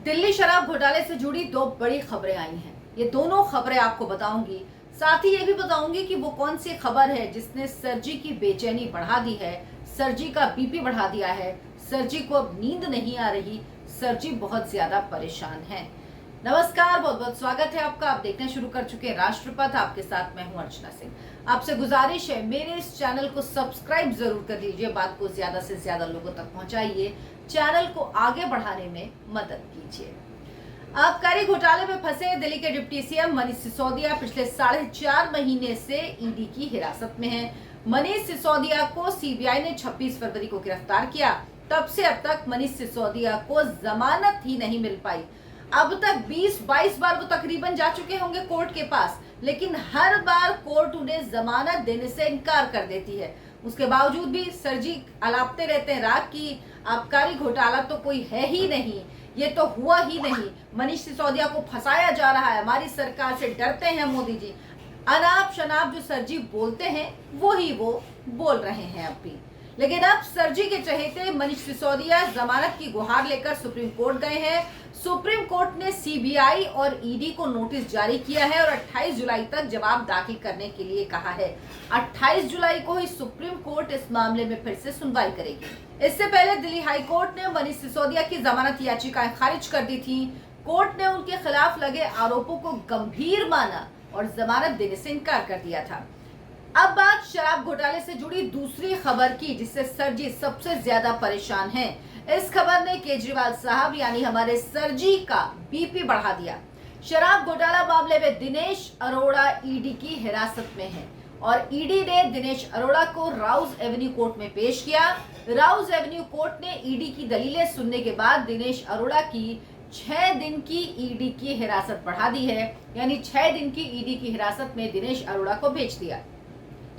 दिल्ली शराब घोटाले से जुड़ी दो बड़ी खबरें आई हैं। ये दोनों खबरें आपको बताऊंगी। साथ ही ये भी बताऊंगी कि वो कौन सी खबर है जिसने सरजी की बेचैनी बढ़ा दी है, सरजी का बीपी बढ़ा दिया है, सरजी को अब नींद नहीं आ रही, सरजी बहुत ज्यादा परेशान है। नमस्कार, बहुत बहुत स्वागत है आपका। आप देखना शुरू कर चुके हैं राष्ट्रपथ। आपके साथ मैं हूं अर्चना सिंह। आपसे गुजारिश है, मेरे इस चैनल को सब्सक्राइब जरूर कर लीजिए, बात को ज्यादा से ज्यादा लोगों तक पहुंचाइए, चैनल को आगे बढ़ाने में मदद कीजिए। आबकारी घोटाले में फंसे दिल्ली के डिप्टी सीएम मनीष सिसोदिया पिछले 4.5 महीने से ईडी की हिरासत में हैं। मनीष सिसोदिया को सीबीआई ने 26 फरवरी को गिरफ्तार किया। तब से अब तक मनीष सिसोदिया को जमानत ही नहीं मिल पाई। अब तक 20-22 बार वो तकरीबन जा चुके होंगे कोर्ट के पास, लेकिन हर बार कोर्ट उन्हें जमानत देने से इनकार कर देती है। उसके बावजूद भी सरजी अलापते रहते हैं राग की आबकारी घोटाला तो कोई है ही नहीं, ये तो हुआ ही नहीं, मनीष सिसोदिया को फंसाया जा रहा है, हमारी सरकार से डरते हैं मोदी जी। अनाप शनाप जो सरजी बोलते हैं वो ही वो बोल रहे हैं अब भी। लेकिन अब सरजी के चहेते मनीष सिसोदिया जमानत की गुहार लेकर सुप्रीम कोर्ट गए हैं। सुप्रीम कोर्ट ने सीबीआई और ईडी को नोटिस जारी किया है और 28 जुलाई तक जवाब दाखिल करने के लिए कहा है। 28 जुलाई को ही सुप्रीम कोर्ट इस मामले में फिर से सुनवाई करेगी। इससे पहले दिल्ली हाई कोर्ट ने मनीष सिसोदिया की जमानत याचिकाएं खारिज कर दी थी। कोर्ट ने उनके खिलाफ लगे आरोपों को गंभीर माना और जमानत देने से इनकार कर दिया था। अब बात शराब घोटाले से जुड़ी दूसरी खबर की, जिससे सरजी सबसे ज्यादा परेशान हैं। इस खबर ने केजरीवाल साहब यानी हमारे सरजी का बीपी बढ़ा दिया। शराब घोटाला मामले में दिनेश अरोड़ा ईडी की हिरासत में है और ईडी ने दिनेश अरोड़ा को राउज एवेन्यू कोर्ट में पेश किया। राउज एवेन्यू कोर्ट ने ईडी की दलीलें सुनने के बाद दिनेश अरोड़ा की 6 दिन की ईडी की हिरासत बढ़ा दी है, यानी 6 दिन की ईडी की हिरासत में दिनेश अरोड़ा को भेज दिया।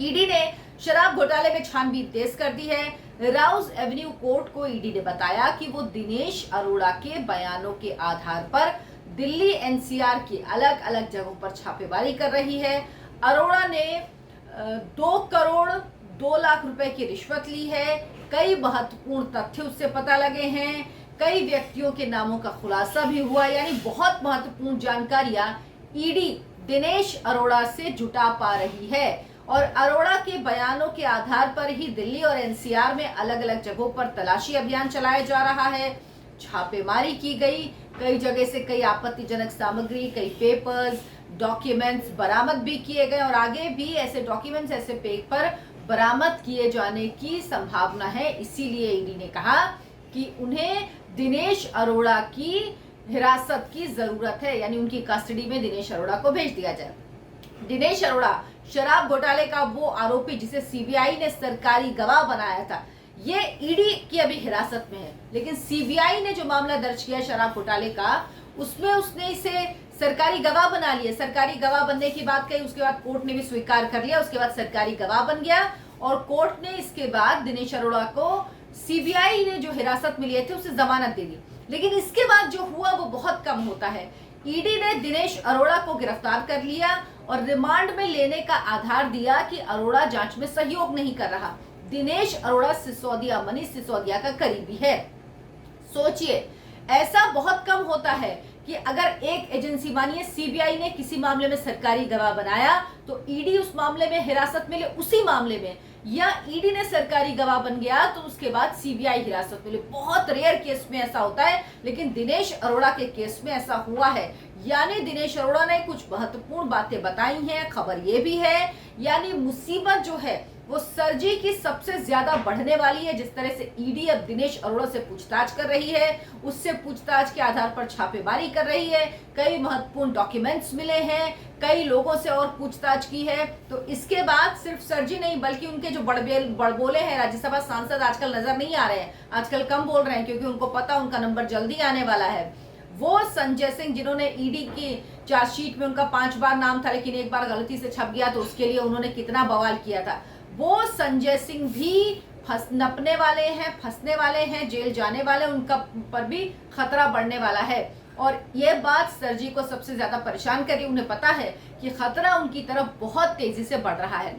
ईडी ने शराब घोटाले में छानबीन तेज कर दी है। राउज एवेन्यू कोर्ट को ईडी ने बताया कि वो दिनेश अरोड़ा के बयानों के आधार पर दिल्ली एनसीआर की अलग अलग जगहों पर छापेमारी कर रही है। अरोड़ा ने 2 करोड़ 2 लाख रुपए की रिश्वत ली है। कई महत्वपूर्ण तथ्य उससे पता लगे हैं। कई व्यक्तियों के नामों का खुलासा भी हुआ, यानी बहुत महत्वपूर्ण जानकारियां ईडी दिनेश अरोड़ा से जुटा पा रही है। और अरोड़ा के बयानों के आधार पर ही दिल्ली और एनसीआर में अलग अलग जगहों पर तलाशी अभियान चलाया जा रहा है, छापेमारी की गई। कई जगह से कई आपत्तिजनक सामग्री, कई पेपर्स, डॉक्यूमेंट्स बरामद भी किए गए और आगे भी ऐसे डॉक्यूमेंट्स, ऐसे पेपर बरामद किए जाने की संभावना है। इसीलिए ईडी ने कहा कि उन्हें दिनेश अरोड़ा की हिरासत की जरूरत है, यानी उनकी कस्टडी में दिनेश अरोड़ा को भेज दिया जाए। दिनेश अरोड़ा शराब घोटाले का वो आरोपी जिसे सीबीआई ने सरकारी गवाह बनाया था, ये ईडी की अभी हिरासत में है। लेकिन सीबीआई ने जो मामला दर्ज किया शराब घोटाले का, उसमें उसने इसे सरकारी गवाह बना लिया। सरकारी गवाह बनने की बात कही, उसके बाद कोर्ट ने भी स्वीकार कर लिया, उसके बाद सरकारी गवाह बन गया और कोर्ट ने इसके बाद दिनेश अरोड़ा को सीबीआई ने जो हिरासत में लिए थे उसे जमानत दे दी। लेकिन इसके बाद जो हुआ वो बहुत कम होता है। ईडी ने दिनेश अरोड़ा को गिरफ्तार कर लिया और रिमांड में लेने का आधार दिया कि अरोड़ा जांच में सहयोग नहीं कर रहा। दिनेश अरोड़ा सिसोदिया, मनीष सिसोदिया का करीबी है। सोचिए, ऐसा बहुत कम होता है कि अगर एक एजेंसी, मानिए सीबीआई ने किसी मामले में सरकारी गवाह बनाया तो ईडी उस मामले में हिरासत में ले उसी मामले में, या ईडी ने सरकारी गवाह बन गया तो उसके बाद सीबीआई हिरासत में ले। बहुत रेयर केस में ऐसा होता है, लेकिन दिनेश अरोड़ा के केस में ऐसा हुआ है। यानी दिनेश अरोड़ा ने कुछ महत्वपूर्ण बातें बताई हैं। खबर ये भी है, यानी मुसीबत जो है वो सरजी की सबसे ज्यादा बढ़ने वाली है। जिस तरह से ईडी अब दिनेश अरोड़ा से पूछताछ कर रही है, उससे पूछताछ के आधार पर छापेमारी कर रही है, कई महत्वपूर्ण डॉक्यूमेंट्स मिले हैं, कई लोगों से और पूछताछ की है। तो इसके बाद सिर्फ सरजी नहीं बल्कि उनके जो बड़बोले हैं राज्यसभा सांसद आजकल नजर नहीं आ रहे हैं, आजकल कम बोल रहे हैं क्योंकि उनको पता उनका नंबर जल्दी आने वाला है। वो संजय सिंह, जिन्होंने ईडी की चार्जशीट में उनका 5 बार नाम था लेकिन एक बार गलती से छप गया तो उसके लिए उन्होंने कितना बवाल किया था, वो संजय सिंह भी नपने वाले हैं, फंसने वाले हैं, जेल जाने वाले, उनका पर भी खतरा बढ़ने वाला है। और ये बात सरजी को सबसे ज्यादा परेशान करी। उन्हें पता है कि खतरा उनकी तरफ बहुत तेजी से बढ़ रहा है।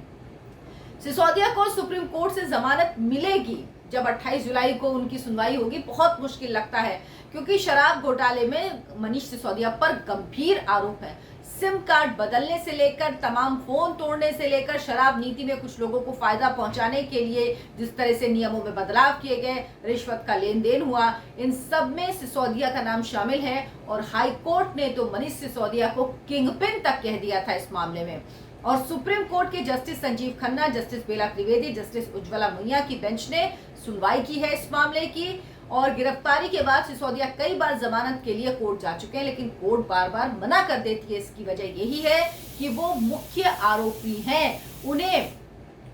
सिसोदिया को सुप्रीम कोर्ट से जमानत मिलेगी जब 28 जुलाई को उनकी सुनवाई होगी, बहुत मुश्किल लगता है, क्योंकि शराब घोटाले में मनीष सिसोदिया पर गंभीर आरोप है। सिम कार्ड बदलने से लेकर, तमाम फोन तोड़ने से लेकर, शराब नीति में कुछ लोगों को फायदा पहुंचाने के लिए जिस तरह से नियमों में बदलाव किए गए, रिश्वत का लेन देन हुआ, इन सब में सिसोदिया का नाम शामिल है। और हाई कोर्ट ने तो मनीष सिसोदिया को किंगपिन तक कह दिया था इस मामले में। और सुप्रीम कोर्ट के जस्टिस संजीव खन्ना, जस्टिस बेला त्रिवेदी, जस्टिस उज्ज्वला मुइया की बेंच ने सुनवाई की है इस मामले की। और गिरफ्तारी के बाद सिसोदिया कई बार जमानत के लिए कोर्ट जा चुके हैं, लेकिन कोर्ट बार बार मना कर देती है। इसकी वजह यही है कि वो मुख्य आरोपी हैं, उन्हें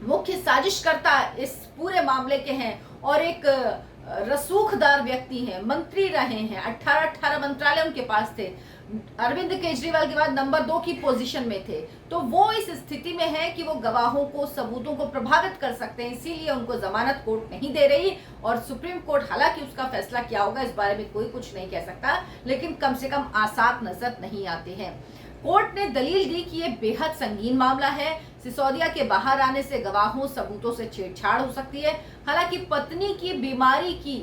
मुख्य साजिशकर्ता इस पूरे मामले के हैं और एक रसूखदार व्यक्ति हैं, मंत्री रहे हैं, 18 मंत्रालय उनके पास थे, अरविंद केजरीवाल के बाद नंबर 2 की पोजीशन में थे। तो वो इस स्थिति में है कि वो गवाहों को, सबूतों को प्रभावित कर सकते हैं, इसीलिए उनको जमानत कोर्ट नहीं दे रही। और सुप्रीम कोर्ट हालांकि उसका फैसला क्या होगा इस बारे में कोई कुछ नहीं कह सकता, लेकिन कम से कम आसार नजर नहीं आते हैं। कोर्ट ने दलील दी कि ये बेहद संगीन मामला है, सिसोदिया के बाहर आने से गवाहों, सबूतों से छेड़छाड़ हो सकती है। हालांकि पत्नी की बीमारी की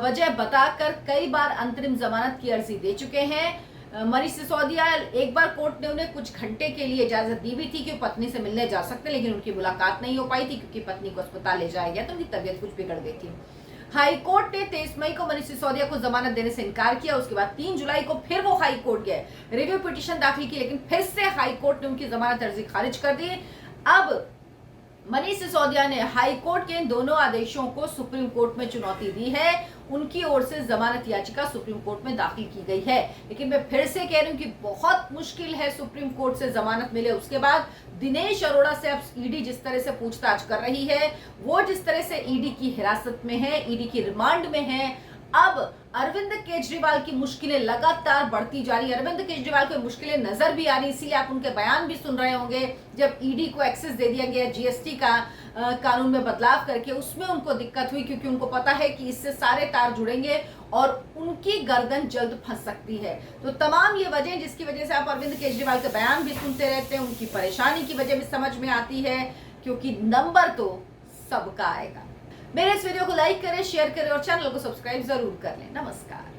वजह बताकर कई बार अंतरिम जमानत की अर्जी दे चुके हैं मनीष सिसोदिया। एक बार कोर्ट ने उन्हें कुछ घंटे के लिए इजाजत दी भी थी कि पत्नी से मिलने जा सकते, लेकिन उनकी मुलाकात नहीं हो पाई थी क्योंकि पत्नी को अस्पताल ले जाया गया तो उनकी तबीयत कुछ बिगड़ गई थी। हाई कोर्ट ने 23 मई को मनीष सिसोदिया को जमानत देने से इनकार किया। उसके बाद 3 जुलाई को फिर वो हाई कोर्ट गए, रिव्यू पिटीशन दाखिल की, लेकिन फिर से हाई कोर्ट ने उनकी जमानत अर्जी खारिज कर दी। अब मनीष सिसोदिया ने हाई कोर्ट के इन दोनों आदेशों को सुप्रीम कोर्ट में चुनौती दी है। उनकी ओर से जमानत याचिका सुप्रीम कोर्ट में दाखिल की गई है, लेकिन मैं फिर से कह रही हूँ कि बहुत मुश्किल है सुप्रीम कोर्ट से जमानत मिले। उसके बाद दिनेश अरोड़ा से अब ईडी जिस तरह से पूछताछ कर रही है, वो जिस तरह से ईडी की हिरासत में है, ईडी की रिमांड में है, अब अरविंद केजरीवाल की मुश्किलें लगातार बढ़ती जा रही है। अरविंद केजरीवाल को मुश्किलें नजर भी आ रही, इसीलिए आप उनके बयान भी सुन रहे होंगे। जब ईडी को एक्सेस दे दिया गया जीएसटी का कानून में बदलाव करके, उसमें उनको दिक्कत हुई क्योंकि उनको पता है कि इससे सारे तार जुड़ेंगे और उनकी गर्दन जल्द फंस सकती है। तो तमाम ये वजह जिसकी वजह से आप अरविंद केजरीवाल के बयान भी सुनते रहते हैं, उनकी परेशानी की वजह भी समझ में आती है, क्योंकि नंबर तो सबका आएगा। मेरे इस वीडियो को लाइक करें, शेयर करें और चैनल को सब्सक्राइब जरूर कर लें। नमस्कार।